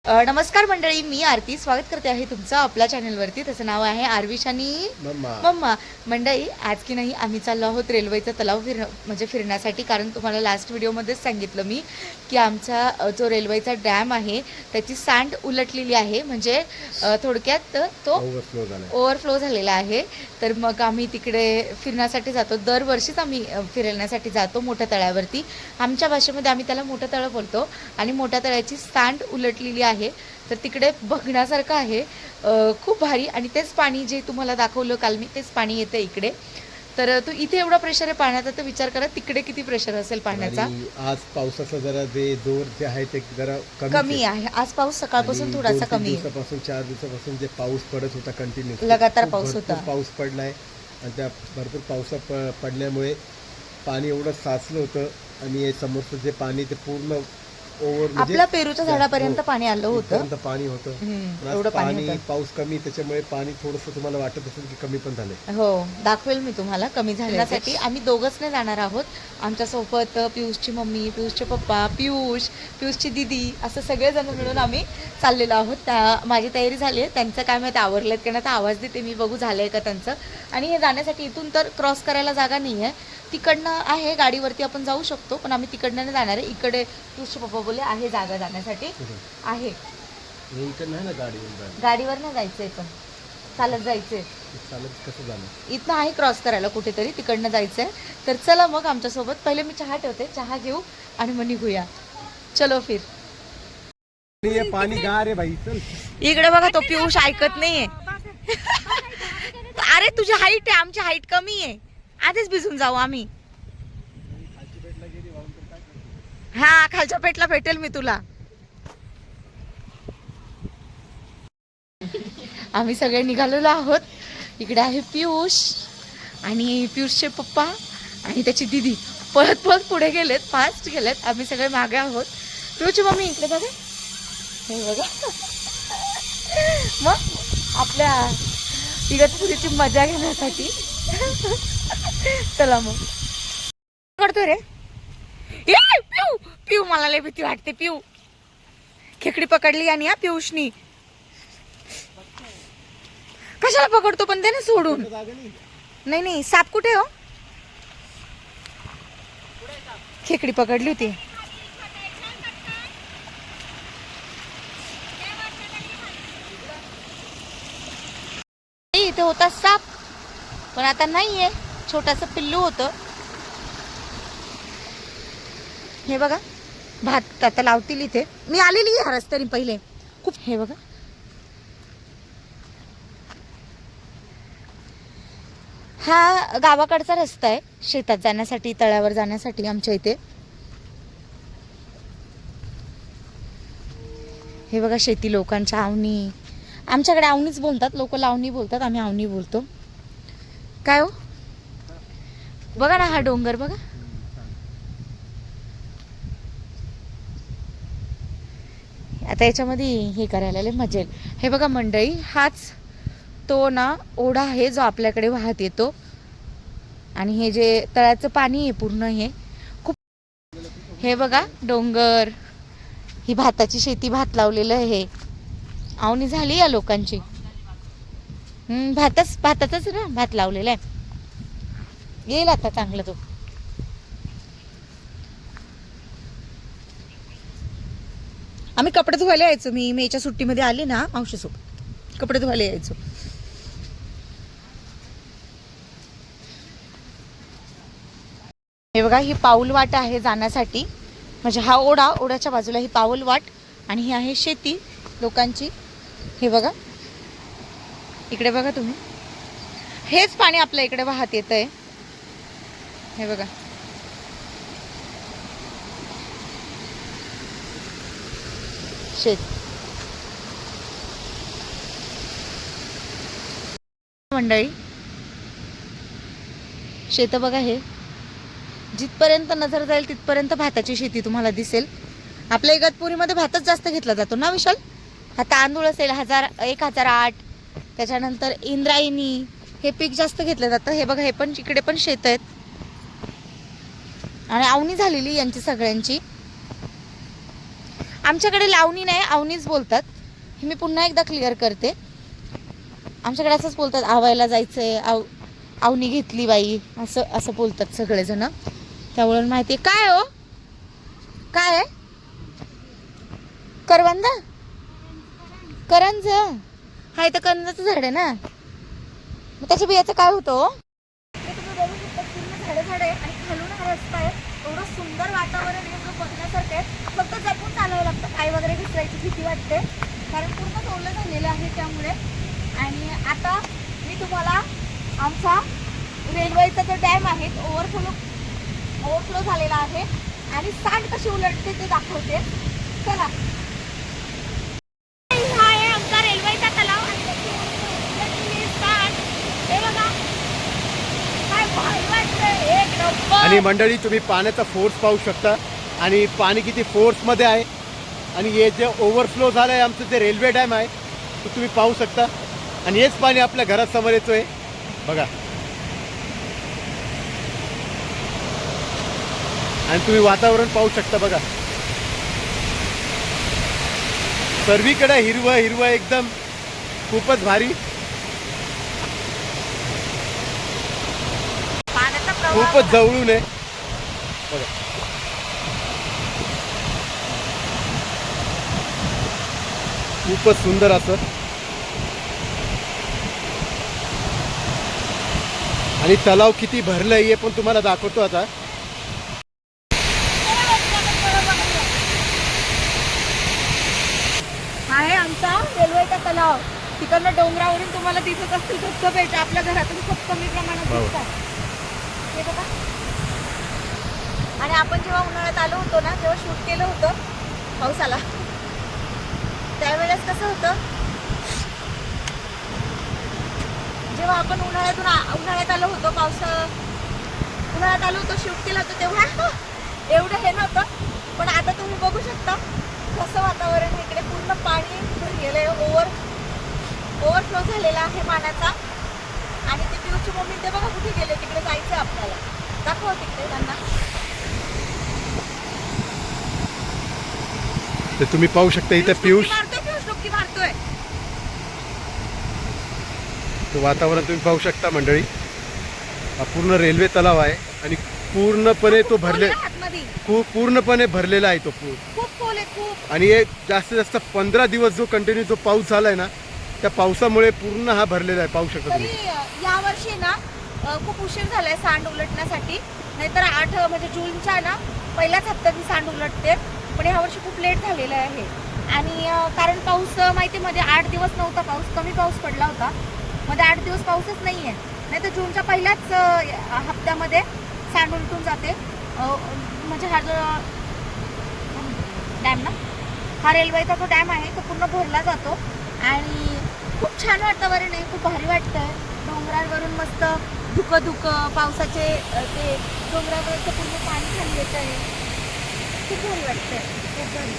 नमस्कार मंडळी, मी आरती स्वागत करते आहे तुमचं आपल्या चॅनलवरती. त्याचं नाव आहे आरविश आणि मम्मा. मंडळी, आज की नाही आम्ही चाललो आहोत रेल्वेचा तलाव फिरण्यासाठी. कारण तुम्हाला लास्ट व्हिडिओमध्येच सांगितलं मी की आमचा जो रेल्वेचा डॅम आहे त्याची सँड उलटलेली आहे, म्हणजे थोडक्यात तो ओव्हरफ्लो झालेला आहे. तर मग आम्ही तिकडे फिरण्यासाठी जातो. दरवर्षीच आम्ही फिरण्यासाठी जातो मोठ्या तळ्यावरती. आमच्या भाषेमध्ये आम्ही त्याला मोठं तळं बोलतो. आणि मोठ्या तळ्याची सँड उलटलेली आहे, तर तिकडे बघण्यासारखं आहे, खूप भारी. आणि तेच पाणी जे तुम्हाला दाखवलं काल मी, तेच पाणी येतं इकडे. तर तू इथे एवढा प्रेशर आहे पाण्याचा, तर विचार करा तिकडे किती प्रेशर असेल पाण्याचा. आज पावसाचा जरा जोर जे आहे ते जरा कमी आहे. आज पाऊस सकाळपासून थोडासा कमी आहे. 4 दिवसापासून जे पाऊस पडत होता कंटिन्यू, लगातार पाऊस होता. पाऊस पडलाय आणि त्या भरपूर पावसा पडल्यामुळे पाणी एवढं साचलं होतं. आणि समोरचं जे पाणी ते पूर्ण आपल्या पेरूच्या झाडापर्यंत पाणी आलं होतं. पाणी होतं एवढं पाणी. पाऊस कमी, त्याच्यामुळे पाणी थोडंसं तुम्हाला वाटत असेल की कमी पण झालंय. हो, दाखवेल मी तुम्हाला कमी झाल्यासाठी. आम्ही दोघंच नाही जाणार आहोत, आमच्यासोबत पियुषची मम्मी, पियुषचे पप्पा, पियुषची दीदी, असं सगळेजण मिळून आम्ही चाललेलो आहोत. माझी तयारी झाली आहे. त्यांचं काय माहिती आवरलेत की नाही, तर आवाज देते मी, बघू झालंय का त्यांचं. आणि हे जाण्यासाठी इथून तर क्रॉस करायला जागा नाही आहे, तिकडनं आहे, गाडीवरती आपण जाऊ शकतो, पण आम्ही तिकडनं नाही जाणार आहे. इकडे पियुषचे पप्पा बोलले आहे जागा जाण्यासाठी आहे. गाडीवर नाही जायचंय, पण चालत जायचंय. कसं जाणार? इथनं आहे क्रॉस करायला कुठेतरी, तिकडनं जायचंय. तर चला मग आमच्यासोबत. पहिले मी चहा ठेवते, चहा घेऊ आणि मग निघूया. चलो फिर. पाणी गार आहे बाई, चल. इकडे बघा, तो पियुष ऐकत नाहीये. अरे तुझी हाईट आहे, आमची हाईट कमी आहे. आधीच भिजून जाऊ आम्ही. हा, खालच्या पेटला भेटेल मी तुला. आम्ही सगळे निघालेलो आहोत. इकडे आहे पियुष आणि पियुषचे पप्पा आणि त्याची दीदी पळत पळत पुढे गेलेत, फास्ट गेलेत. आम्ही सगळे मागे आहोत. पियुषची मम्मी इकडे बघा, हे बघा. मग आपल्या इगतपुरीची मजा घेण्यासाठी चला मग. करतोय रे पिऊ, पिऊ मला लय भीती वाटते. पिऊ खेकडी पकडली आणि या पियुषनी. कशाला पकडतो पण, दे ना सोडून. नाही नाही, साप कुठे हो? खेकडी पकडली होती. इथे होता साप, पण आता नाहीये. छोटासा पिल्लू होतं. हे बघा, भात आता लावतील इथे. मी आलेली ह्या रस्त्याने पहिले खूप. हे बघा, हा गावाकडचा रस्ता आहे शेतात जाण्यासाठी, तळ्यावर जाण्यासाठी आमच्या इथे. हे बघा, शेती लोकांच्या आवणी. आमच्याकडे आवणीच बोलतात लोक, लावणी बोलतात, आम्ही आवणी बोलतो. काय हो, बघा ना हा डोंगर बघा. आता याच्यामध्ये हे करायला लय मजा येईल. हे बघा मंडळी, हाच तो ना ओढा आहे जो आपल्याकडे वाहत येतो. आणि हे जे तळ्याचं पाणी आहे पूर्ण, हे खूप. हे बघा डोंगर, ही भाताची शेती, भात लावलेलं आहे. आवणी झाली या लोकांची. भातातच ना भात लावलेला आहे. येईल आता चांगला तो. आम्ही कपडे धुवायला यायचो. मी मेच्या सुट्टीमध्ये आले ना मावशीसोबत, कपडे धुवायला यायचो. हे बघा, ही पाऊल वाट आहे जाण्यासाठी. म्हणजे हा ओढा, ओढ्याच्या बाजूला ही पाऊल वाट आणि ही आहे शेती लोकांची. हे बघा, इकडे बघा तुम्ही, हेच पाणी आपल्या इकडे वाहत येतंय. हे बघा, शेत. मंडळी, शेत बघा, हे जिथपर्यंत नजर जाईल तिथपर्यंत भाताची शेती तुम्हाला दिसेल. आपल्या इगतपुरीमध्ये भातच जास्त घेतला जातो ना विशाल. हा तांदूळ असेल 1008, त्याच्यानंतर इंद्रायणी, हे पीक जास्त घेतलं जातं. हे बघा, हे पण इकडे पण शेत आहेत आणि आवणी झालेली यांची सगळ्यांची. आमच्याकडे लावणी नाही, आवणीच बोलतात. हे मी पुन्हा एकदा क्लिअर करते. आमच्याकडे असंच बोलतात, आवायला जायचंय, आवणी घेतली बाई, असं असं बोलतात सगळेजण. त्यावरून माहिती आहे. काय हो, काय आहे? करवंद, करंज. हा, इथं करंजाचं झाड आहे ना, मग त्याच्या बियाचं काय होतं? तुम्ही बघू शकता पूर्ण झाडे झाडे आणि खालून हा रस्ता आहे. एवढं सुंदर वातावरण आहे, एवढं बघण्यासारखं आहे. फक्त जपून चालावं लागतं, पाय वगैरे घसरायची भीती वाटते, कारण पूर्ण ओलं झालेलं आहे त्यामुळे. आणि आता मी तुम्हाला आमचा रेल्वेचा जो डॅम आहे ओव्हरफ्लो झालेला आहे आणि सांड कशी उलटते ते दाखवते. चला, हा आहे आमचा रेल्वेचा तलाव आणि हे बघा काय भारी वाटतंय, एक नंबर. आणि मंडळी तुम्ही पाण्याचा फोर्स पाहू शकता आणि पाणी किती फोर्समध्ये आहे. आणि हे जे ओव्हरफ्लो झालं आहे आमचं जे रेल्वे डॅम आहे तो तुम्ही पाहू शकता. आणि हेच पाणी आपल्या घरासमोर येतोय बघा. आणि तुम्ही वातावरण पाहू शकता बघा, सर्वीकडे हिरवं हिरवं एकदम खूपच भारी, खूपच जवळून आहे बघा. खूपच सुंदर असं. आणि तलाव किती भरलं हे पण तुम्हाला दाखवतो आता. आहे आमचा रेल्वेचा तलाव. तिकडनं डोंगरावरून तुम्हाला दिसत असतील धबधबे, आपल्या घरातून खूप कमी प्रमाणात दिसतात. हे बघा. आणि आपण जेव्हा उन्हाळ्यात आलो होतो ना, तेव्हा शूट केलं होतं, पाऊस आला त्यावेळेस कसं होतं, जेव्हा आपण उन्हाळ्यात आलो होतो, उन्हाळ्यात आलो होतो, शूट केलं होतं, तेव्हा एवढं हे नव्हतं. पण आता तुम्ही बघू शकता कसं वातावरण, इकडे पूर्ण पाणी भरलेलं आहे, ओव्हरफ्लो झालेला आहे पाण्याचा. आणि ते पिऊची मम्मी ते बघा कुठे गेले, तिकडे जायचं आपल्याला, दाखवा तिकडे त्यांना. ते तुम्ही पाहू शकता इथे पियुष डुबकी मारतोय. वातावरण तुम्ही पाहू शकता मंडळी. हा पूर्ण रेल्वे तलाव आहे आणि पूर्णपणे तो पूर्णपणे भरलेला आहे तो पूर. खूप खोल आहे, खूप. आणि हे जास्तीत जास्त 15 दिवस जो कंटिन्यू जो पाऊस झालाय ना, त्या पावसामुळे पूर्ण हा भरलेला आहे, पाहू शकता तुम्ही. या वर्षी ना खूप उशीर झालाय सांड उलटण्यासाठी. नाहीतर 8 म्हणजे जूनच्या ना पहिल्याच हप्त्यात सांड उलटते, पण ह्या वर्षी खूप लेट झालेलं आहे. आणि कारण पाऊस माहिती मध्ये 8 दिवस नव्हता पाऊस, कमी पाऊस पडला होता मध्ये, 8 दिवस पाऊसच नाहीये. नाही तर जूनच्या पहिल्याच हप्त्यामध्ये सांड उलटून जाते. म्हणजे हा जो डॅम ना, हा रेल्वेचा जो डॅम आहे तो पूर्ण भरला जातो. आणि खूप छान वातावरण आहे, खूप भारी वाटतंय. डोंगरावरून मस्त धुकं पावसाचे ते डोंगरावरचं पूर्ण पाणी खाली येत आहे, खूप भारी वाटतंय, खूप भारी.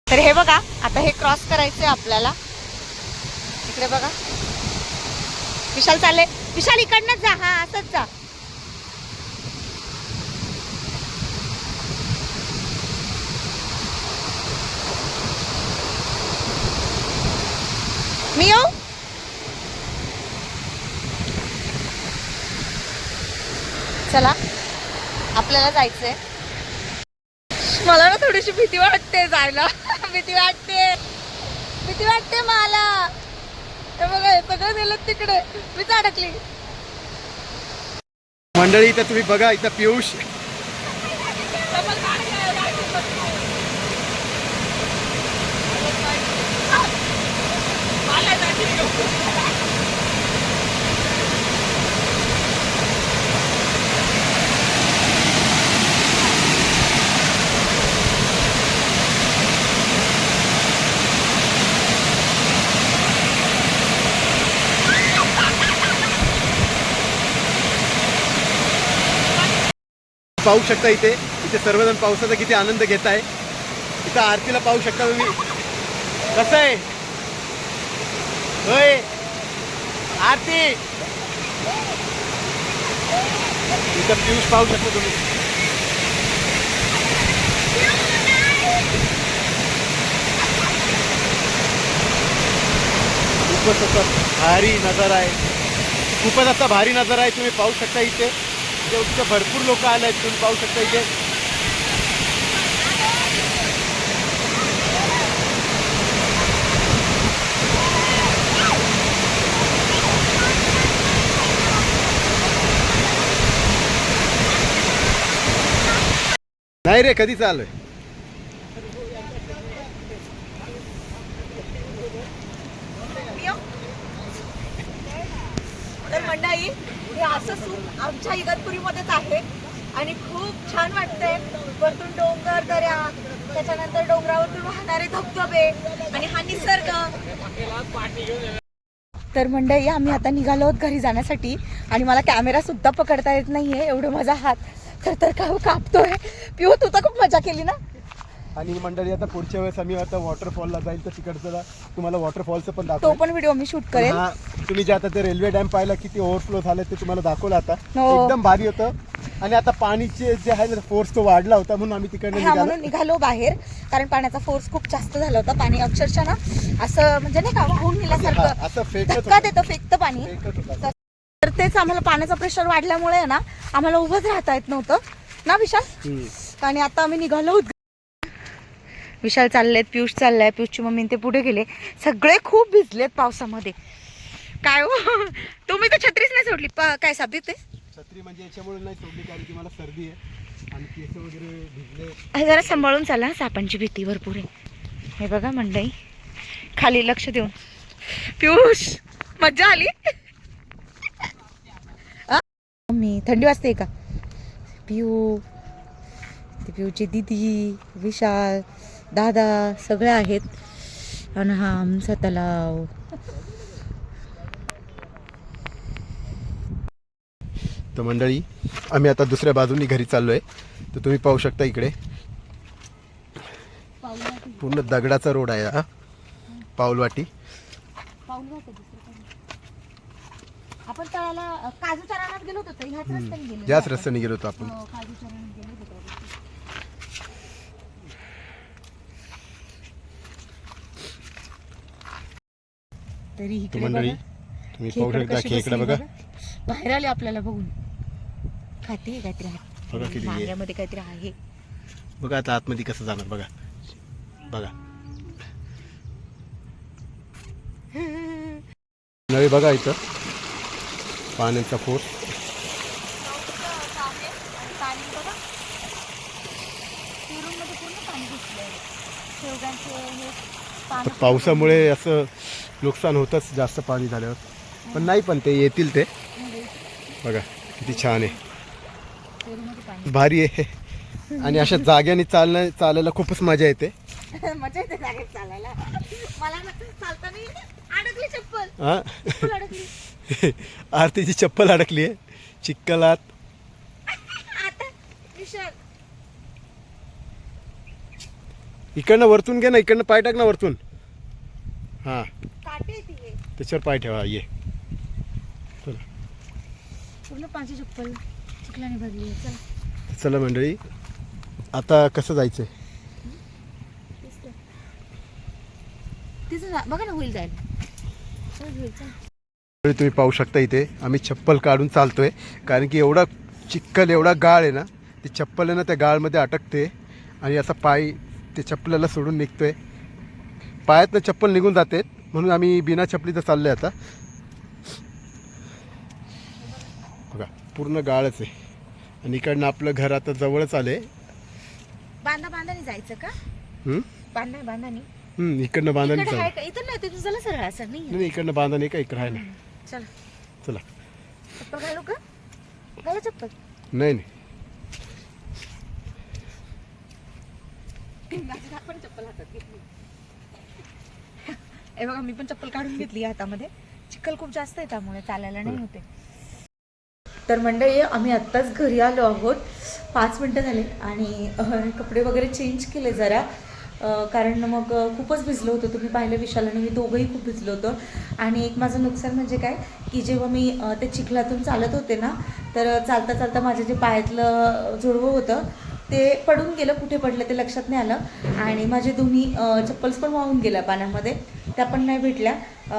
तर हे बघा, आता हे क्रॉस करायचंय आपल्याला. इकडे बघा, विशाल चालले. विशाल इकडनंच जा, हा असंच जा. मी येऊ? चला, आपल्याला जायचंय. मला ना थोडीशी भीती वाटते जायला. भीती वाटते मला. हे बघा, हे सगळं नेलं तिकडे, मीच अडकली. मंडळी इथं तुम्ही बघा, इथं पियुष पाहू शकता. इथे सर्वजण पावसाचा किती आनंद घेत आहे. इथं आरतीला पाहू शकता तुम्ही कसं आहे. होय आरती इथं पियुष पाहू शकता तुम्ही. खूपच असा भारी नजारा आहे. खूपच असा भारी नजारा आहे. तुम्ही पाहू शकता इथे इथे भरपूर लोक आले आहेत. तुम्ही पाहू शकता इथे नाही रे कधी चालू आहे. तर मंडळी हे असं सूप आमच्या इगतपुरीमध्येच आहे आणि खूप छान वाटतंय. वरतून डोंगर दऱ्या, त्याच्यानंतर डोंगरावरतून वाहणारे धबधबे आणि हा निसर्ग. तर मंडळी आम्ही आता निघालो आहोत घरी जाण्यासाठी आणि मला कॅमेरा सुद्धा पकडता येत नाहीये, एवढं माझा हात तर कापतोय. पिऊ तू तर खूप मजा केली ना. आणि मंडळी आता पुढच्या वेळेस आम्ही आता वॉटरफॉलला जाईल तर तिकडचं तुम्हाला वॉटरफॉलचं पण तो दाखवू. पण व्हिडिओ मी शूट करेन. हा तुम्ही जे आता ते रेल्वे डॅम पाहिला किती ओव्हरफ्लो झालं ते तुम्हाला दाखवलं आता. हो. एकदम भारी होतं. आणि आता पाणीचे जे आहे ना फोर्स तो वाढला होता म्हणून आम्ही तिकडनं म्हणून निघालो बाहेर, कारण पाण्याचा फोर्स खूप जास्त झाला होता. पाणी अक्षरशः ना असं म्हणजे नाही का वाहून गेल्यासारखं असं धक्का देतं, फेकतं पाणी. होता. तर तेच आम्हाला पाण्याचा प्रेशर वाढल्यामुळे ना आम्हाला उभंच राहता येत नव्हतं ना विशाल. आणि आता आम्ही निघालो आहोत. विशाल चाललेत, पियुष चाललाय, पियुषची मम्मी ते पुढे गेले. सगळे खूप भिजलेत पावसामध्ये. काय हो तुम्ही तर छत्रीच नाही सोडली. काय साबीत आहे छत्री म्हणजे याच्यामुळे नाही सोडली कारण की मला सर्दी आहे आणि केस वगैरे भिजले. जरा सांभाळून चाला, सापांची भीती भरपूर आहे. हे बघा मंडळी खाली लक्ष देऊन. पियुष मज्जा आली. मम्मी थंडी वाजते का. पियूची दीदी, विशाल, दादा सगळे आहेत. आणि हा आमचा तलाव. तर मंडळी आम्ही आता दुसऱ्या बाजूनी घरी चाललोय. तर तुम्ही पाहू शकता इकडे पूर्ण दगडाचा रोड आहे. हा पाऊलवाटी. आपण तळाला काजूच्या रानात गेलो होतो, ह्याच रस्त्याने गेलो. याच रस्त्याने गेलो होतो आपण. काजूच्या रानात गेलो होतो. तरी तर इकडे मंडळी बघा, तुम्ही पाहू शकता खेकडा बघा. बाहेर आले आपल्याला बघून. खाते काहीतरी बघा किती आहे. मांग्यामध्ये काहीतरी आहे. बघा आता आतमध्ये कसं जाणार बघा. बघा नवी बघा इथं पाण्याचा फोर्स. पावसामुळे असं नुकसान होतंच जास्त पाणी झाल्यावर, पण नाही पण ते येतील ते. बघा किती छान आहे, भारी आहे. आणि अशा जाग्याने चालायला खूपच मजा येते. मजा येते जागेत चालायला. मला चालताना अडकली चप्पल. हा आरतीची चप्पल अडकली आहे चिखलात. आता विशाल इकडनं वरतून घे ना, इकडनं पाय टाक ना वरतून. हा काटे ती त्याच्यावर पाय ठेवा. ये चला पूर्ण पाण्याची चप्पल चिखलाने भरली आहे. चला चला मंडळी आता कसं जायचंय. तिचं बघा ना, होईल जाईल. तुम्ही पाहू शकता इथे आम्ही चप्पल काढून चालतोय कारण की एवढा चिखल एवढा गाळ आहे ना, ती चप्पल आहे ना त्या गाळमध्ये अटकते आणि असा पाय ते चप्पलाला सोडून निघतोय. पायातनं चप्पल निघून जाते म्हणून आम्ही बिना चपलीचं चाललोय आता. बघा पूर्ण गाळच आहे आणि इकडनं आपलं घर आता जवळच आले. बांधाने जायचं का. बांधाने इकडनं बांधाने इकडे आहे का. इथं नाही, तिथं चला सरळ असं नाही. इकडनं बांधाने का इकडं आहे ना. चला चला चप्पल घालू का. घाला चप्पल. नाही नाही पण चप्पल हातात घेतली. हे बघा मी पण चप्पल काढून घेतली हातामध्ये. चिखल खूप जास्त आहे त्यामुळे चालायला नाही होते. तर मंडळी आम्ही आत्ताच घरी आलो आहोत. 5 मिनटं झाले आणि कपडे वगैरे चेंज केले जरा. कारण मग खूपच भिजलो होतो. तुम्ही पाहिलं विशाल आणि मी दोघंही खूप भिजलो होतो. आणि एक माझं नुकसान म्हणजे काय की जेव्हा मी ते चिखलातून चालत होते ना, तर चालता चालता माझ्या जे पायातलं जोडवं होतं ते पडून गेलं. कुठे पडलं ते लक्षात नाही आलं आणि माझे दोन्ही चप्पल्स पण वाहून गेल्या पाण्यामध्ये, त्या पण नाही भेटल्या.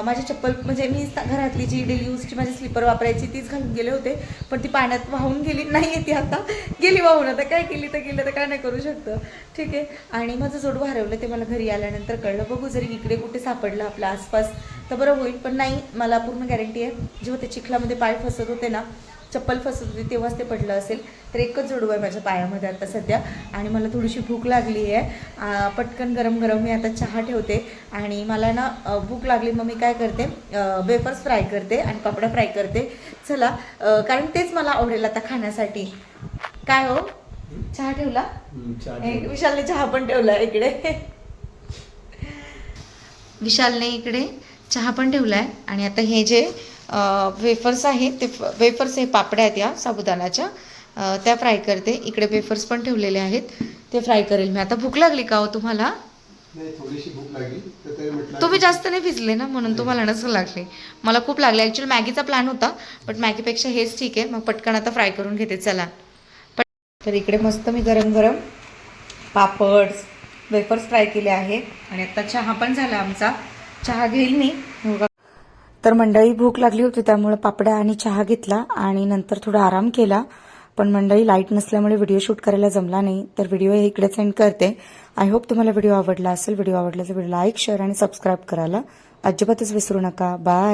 माझी चप्पल म्हणजे मी घरातली जी डेली यूजची माझी स्लीपर वापरायची तीच घालून गेले होते, पण ती पाण्यात वाहून गेली नाही आहे. ती आता गेली वाहून. आता काय केली तर गेलं तर काय नाही करू शकतं. ठीक आहे. आणि माझं जोडवं हरवलं ते मला घरी आल्यानंतर कळलं. बघू जरी इकडे कुठे सापडलं आपल्या आसपास तर बरं होईल, पण नाही, मला पूर्ण गॅरंटी आहे जेव्हा ते चिखलामध्ये पाय फसत होते ना, चप्पल फसत होती तेव्हाच ते पडलं असेल. तर एकच जोडवं आहे माझ्या पायामध्ये आता सध्या. आणि मला थोडीशी भूक लागली आहे. पटकन गरम गरम मी आता चहा ठेवते आणि मला ना भूक लागली, मग मी काय करते वेफर्स फ्राय करते आणि पापड्या फ्राय करते. चला, कारण तेच मला आवडेल आता खाण्यासाठी. काय हो, चहा ठेवला? विशालने चहा पण ठेवला इकडे. विशालने इकडे चहा पण ठेवला आहे. आणि आता हे जे वेफर्स आहेत ते वेफर्स हे पापड्या आहेत या साबुदाण्याच्या, त्या फ्राय करते. इकडे वेफर्स पण ठेवलेले आहेत, ते फ्राय करेल मी आता. भूक लागली का हो तुम्हाला? थोडीशी भूक लागली. तुम्ही जास्त नाही भिजले ना म्हणून तुम्हाला नसेल लागली. मला खूप लागले. ॲक्च्युअली मॅगीचा प्लॅन होता, बट मॅगीपेक्षा हेच ठीक आहे. मग पटकन आता फ्राय करून घेते. चला. तर इकडे मस्त मी गरम गरम पापड्स वेफर्स फ्राय केले आहे आणि आता चहा पण झाला आमचा. चहा घेईल मी. तर मंडळी भूक लागली होती त्यामुळे पापड्या आणि चहा घेतला आणि नंतर थोडा आराम केला. पण मंडळी लाईट नसल्यामुळे व्हिडिओ शूट करायला जमला नाही, तर व्हिडिओ हे इकडेच एंड करते. आय होप तुम्हाला व्हिडिओ आवडला असेल. व्हिडिओ आवडला तर व्हिडिओ लाईक, शेअर आणि सबस्क्राईब करायला अजिबातच विसरू नका. बाय.